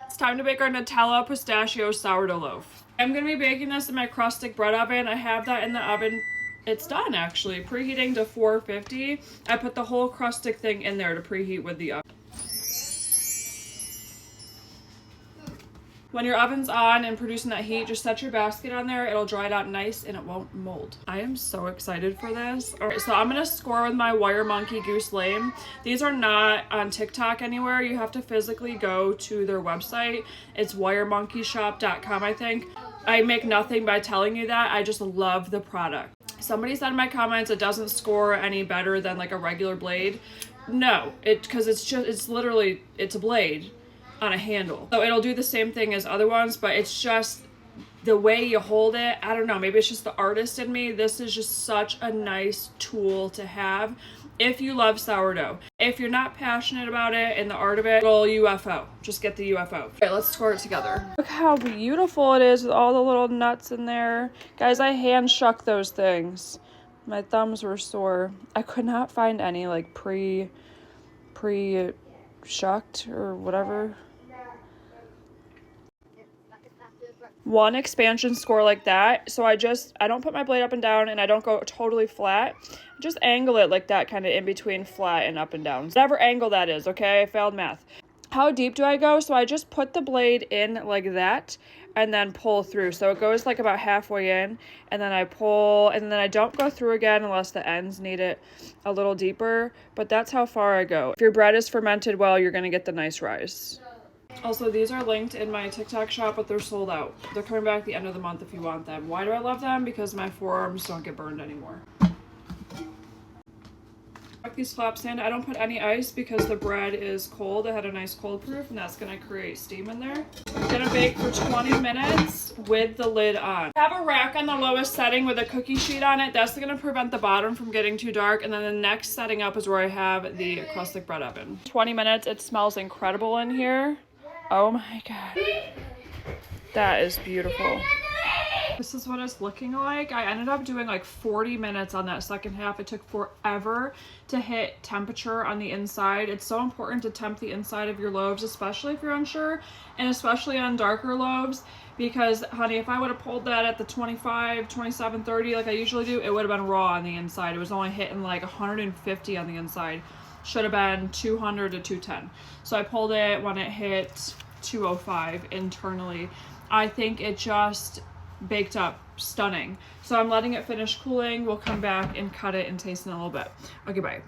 It's time to bake our Nutella Pistachio Sourdough loaf. I'm going to be baking this in my crustic bread oven. I have that in the oven. It's done actually, preheating to 450. I put the whole crustic thing in there to preheat with the oven. When your oven's on and producing that heat, just set your basket on there. It'll dry it out nice and it won't mold. I am so excited for this. All right, so I'm gonna score with my Wire Monkey Goose Lame. These are not on TikTok anywhere. You have to physically go to their website. It's wiremonkeyshop.com, I think. I make nothing by telling you that. I just love the product. Somebody said in my comments it doesn't score any better than like a regular blade. No, because it's literally a blade on a handle. So it'll do the same thing as other ones, but it's just the way you hold it. I don't know, maybe it's just the artist in me. This is just such a nice tool to have if you love sourdough. If you're not passionate about it and the art of it, little UFO. Just get the UFO. Okay, let's score it together. Look how beautiful it is with all the little nuts in there. Guys, I hand shuck those things. My thumbs were sore. I could not find any like pre-shucked or whatever. One expansion score like that. So I don't put my blade up and down and I don't go totally flat. Just angle it like that, kind of in between flat and up and down. Whatever angle that is, okay? I failed math. How deep do I go? So I just put the blade in like that and then pull through. So it goes like about halfway in and then I pull and then I don't go through again unless the ends need it a little deeper. But that's how far I go. If your bread is fermented well, you're gonna get the nice rise. Also, these are linked in my TikTok shop, but they're sold out. They're coming back at the end of the month if you want them. Why do I love them? Because my forearms don't get burned anymore. These flaps in. I don't put any ice because the bread is cold. I had a nice cold proof, and that's going to create steam in there. I'm going to bake for 20 minutes with the lid on. I have a rack on the lowest setting with a cookie sheet on it. That's going to prevent the bottom from getting too dark. And then the next setting up is where I have the crustic bread oven. 20 minutes. It smells incredible in here. Oh my god. That is beautiful. This is what it's looking like. I ended up doing like 40 minutes on that second half. It took forever to hit temperature on the inside. It's so important to temp the inside of your loaves, especially if you're unsure, and especially on darker loaves, because honey, if I would have pulled that at the 25, 27, 30 like I usually do, it would have been raw on the inside. It was only hitting like 150 on the inside. Should have been 200 to 210. So I pulled it when it hit 205 internally. I think it just baked up stunning. So I'm letting it finish cooling. We'll come back and cut it and taste it in a little bit. Okay, bye.